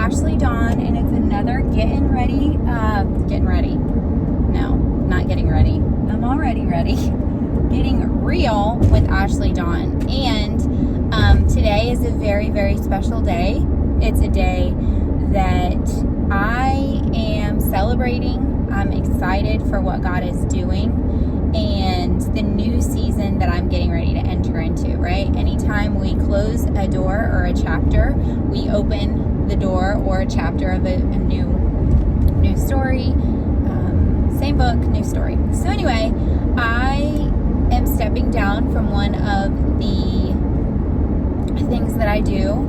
Ashleydawn, and it's another getting ready. No, not getting ready. I'm already ready. Getting real with Ashleydawn. And today is a very, very special day. It's a day that I am celebrating. I'm excited for what God is doing and the new season that I'm getting ready to enter into, right? Anytime we close a door or a chapter, we open the door or a chapter of a new story. Same book, new story. So anyway, I am stepping down from one of the things that I do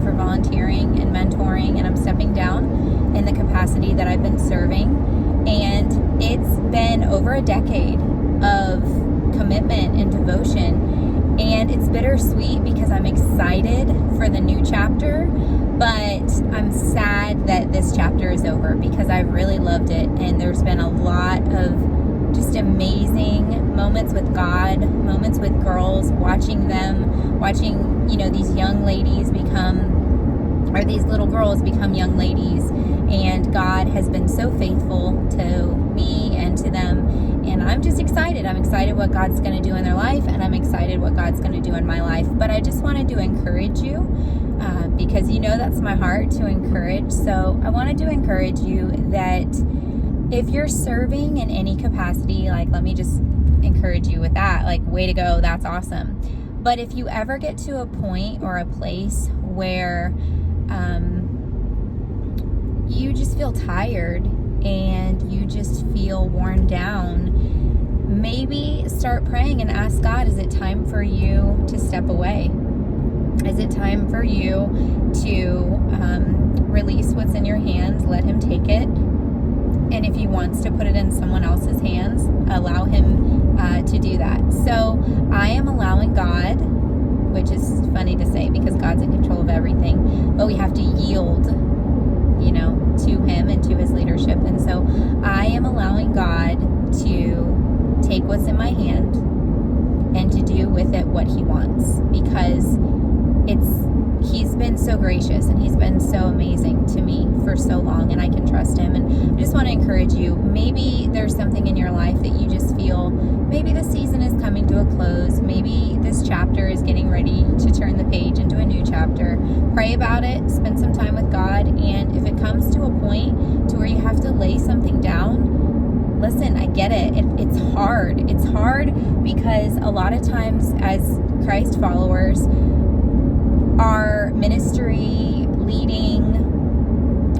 for volunteering and mentoring, and I'm stepping down in the capacity that I've been serving. And it's been over a decade of commitment and devotion, and it's bittersweet because I'm excited for the new chapter, but I'm sad that this chapter is over because I've really loved it, and there's been a lot of just amazing moments with God, moments with girls, watching these young ladies these little girls become young ladies, and God has been so faithful to me and to them, and I'm just excited. I'm excited what God's going to do in their life, and I'm excited what God's going to do in my life. But I just wanted to encourage you because that's my heart, to encourage. So I wanted to encourage you that if you're serving in any capacity, let me just encourage you with that, way to go, that's awesome. But if you ever get to a point or a place where you just feel tired and you just feel worn down, maybe start praying and ask God, is it time for you to step away? Is it time for you to release what's in your hands, let Him take it? And if He wants to put it in someone else's hands, allow Him to do that. So I am allowing God, which is funny to say because God's in control of everything, but we have to yield, to Him and to His leadership. And so I am allowing God to take what's in my hand and to do with it what He wants, because He's been so gracious and He's been so amazing to me for so long, and I can trust Him. And I just want to encourage you, maybe there's something in your life that you just feel, maybe the season is coming to a close, maybe this chapter is getting ready to turn the page into a new chapter. Pray about it, spend some time with God, and if it comes to a point to where you have to lay something down, listen, I get it. It's hard. It's hard because a lot of times as Christ followers, our ministry, leading,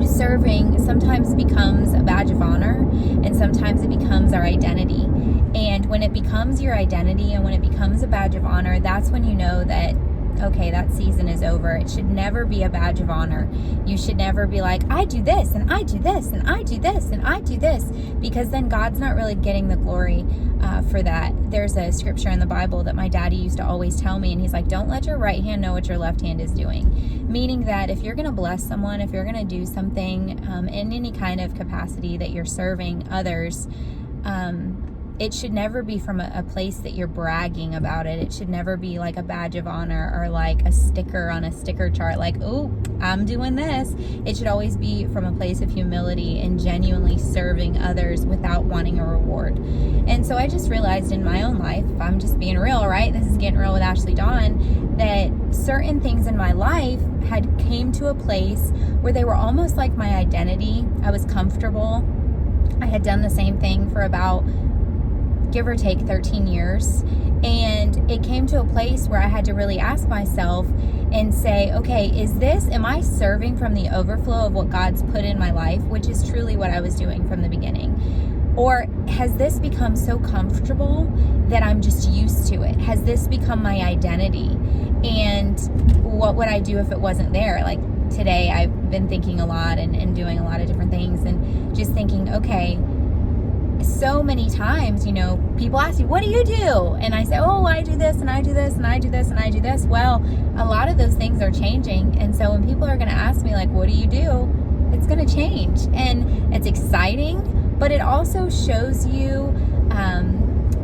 serving sometimes becomes a badge of honor, and sometimes it becomes our identity. And when it becomes your identity and when it becomes a badge of honor, that's when you know that, okay, that season is over. It should never be a badge of honor. You should never be like, I do this and I do this and I do this and I do this, because then God's not really getting the glory for that. There's a scripture in the Bible that my daddy used to always tell me, and he's like, don't let your right hand know what your left hand is doing. Meaning that if you're going to bless someone, if you're going to do something in any kind of capacity that you're serving others, it should never be from a place that you're bragging about it. It should never be like a badge of honor or like a sticker on a sticker chart, like, oh, I'm doing this. It should always be from a place of humility and genuinely serving others without wanting a reward. And so I just realized in my own life, if I'm just being real, right? This is Getting Real with Ashleydawn, that certain things in my life had came to a place where they were almost like my identity. I was comfortable. I had done the same thing for about, give or take, 13 years. And it came to a place where I had to really ask myself and say, okay, am I serving from the overflow of what God's put in my life, which is truly what I was doing from the beginning? Or has this become so comfortable that I'm just used to it? Has this become my identity? And what would I do if it wasn't there? Like today, I've been thinking a lot and doing a lot of different things, and just thinking, okay, so many times, people ask me, what do you do? And I say, oh, I do this and I do this and I do this and I do this. Well, a lot of those things are changing. And so when people are going to ask me, like, what do you do? It's going to change. And it's exciting, but it also shows you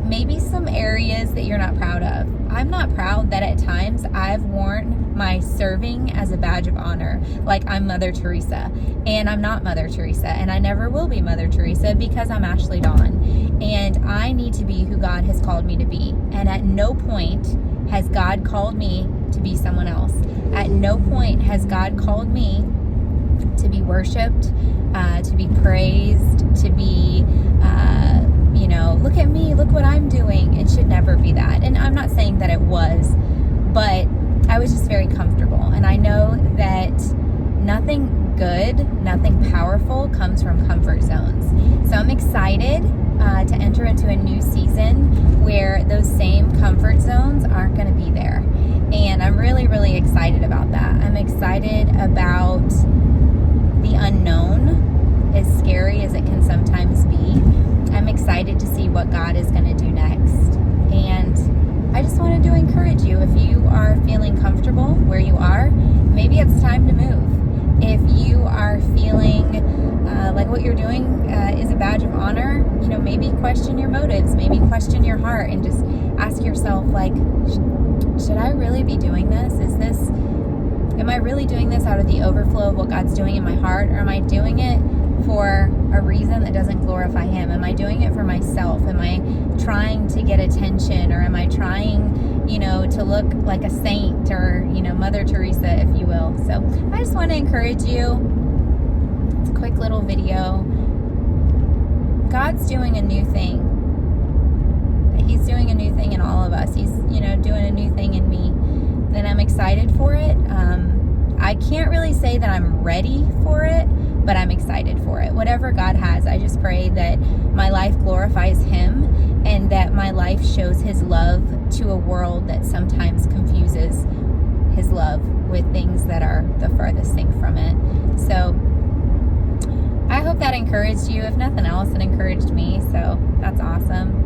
maybe some areas that you're not proud of. I'm not proud that at times I've worn I serving as a badge of honor? Like I'm Mother Teresa, and I'm not Mother Teresa, and I never will be Mother Teresa because I'm Ashleydawn, and I need to be who God has called me to be. And at no point has God called me to be someone else. At no point has God called me to be worshiped, to be praised, to be, look at me, look what I'm doing. It should never be that. And I'm not saying that it was, but I was just very comfortable. And I know that nothing good, nothing powerful comes from comfort zones. So I'm excited to enter into a new season where those same comfort zones aren't going to be there. And I'm really, really excited about that. I'm excited about the unknown, as scary as it can sometimes be. I'm excited to see what God is going to do next. And I just wanted to encourage you, if you are feeling comfortable where you are, maybe it's time to move. If you are feeling like what you're doing is a badge of honor, maybe question your motives, maybe question your heart, and just ask yourself, like, should I really be doing this? Am I really doing this out of the overflow of what God's doing in my heart, or am I doing it for a reason that doesn't glorify Him? Am I doing it for myself? Am I trying to get attention, or am I trying, to look like a saint, or, Mother Teresa, if you will? So I just want to encourage you. It's a quick little video. God's doing a new thing. He's doing a new thing in all of us. He's, doing a new thing in me. And I'm excited for it. I can't really say that I'm ready for it, but I'm excited for it. Whatever God has, I just pray that my life glorifies Him, and that my life shows His love to a world that sometimes confuses His love with things that are the farthest thing from it. So I hope that encouraged you. If nothing else, it encouraged me. So that's awesome.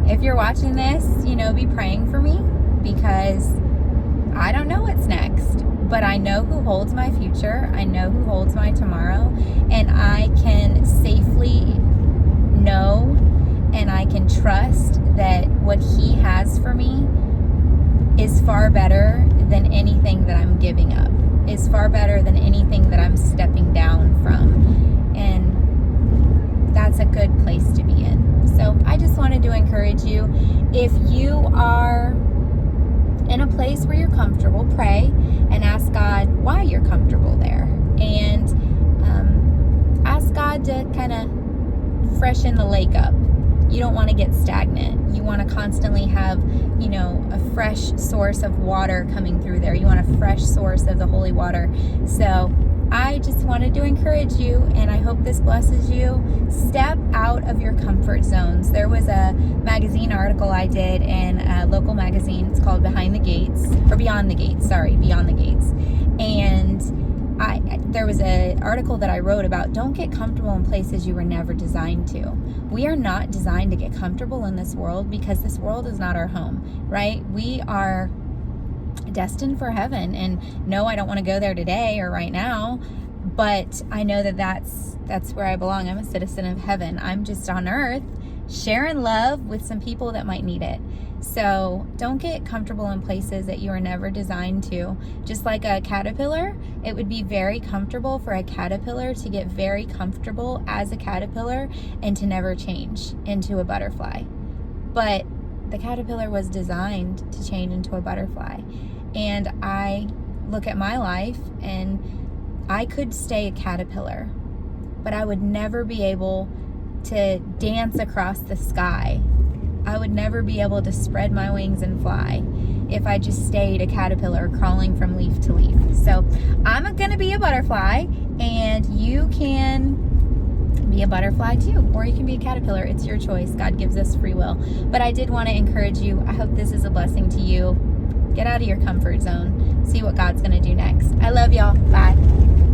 If you're watching this, be praying for me, because I don't know what's next, but I know who holds my future. I know who holds my tomorrow, and I can safely know, and I can trust that what He has for me is far better than anything that I'm giving up, is far better than anything that I'm stepping down from. And that's a good place to be in. So I just wanted to encourage you, if you are in a place where you're comfortable, pray and ask God why you're comfortable there. And ask God to kind of freshen the lake up. You don't want to get stagnant. You want to constantly have, a fresh source of water coming through there. You want a fresh source of the holy water. So I just wanted to encourage you, and I hope this blesses you. Step out of your comfort zones. There was a magazine article I did in a local magazine. It's called Beyond the Gates. And there was an article that I wrote about, don't get comfortable in places you were never designed to. We are not designed to get comfortable in this world, because this world is not our home, right? We are destined for heaven. And no, I don't want to go there today or right now, but I know that that's where I belong. I'm a citizen of heaven. I'm just on earth sharing love with some people that might need it. So don't get comfortable in places that you were never designed to. Just like a caterpillar, it would be very comfortable for a caterpillar to get very comfortable as a caterpillar and to never change into a butterfly. But the caterpillar was designed to change into a butterfly. And I look at my life, and I could stay a caterpillar, but I would never be able to dance across the sky. I would never be able to spread my wings and fly if I just stayed a caterpillar crawling from leaf to leaf. So I'm going to be a butterfly, and you can be a butterfly too, or you can be a caterpillar. It's your choice. God gives us free will. But I did want to encourage you. I hope this is a blessing to you. Get out of your comfort zone. See what God's going to do next. I love y'all. Bye.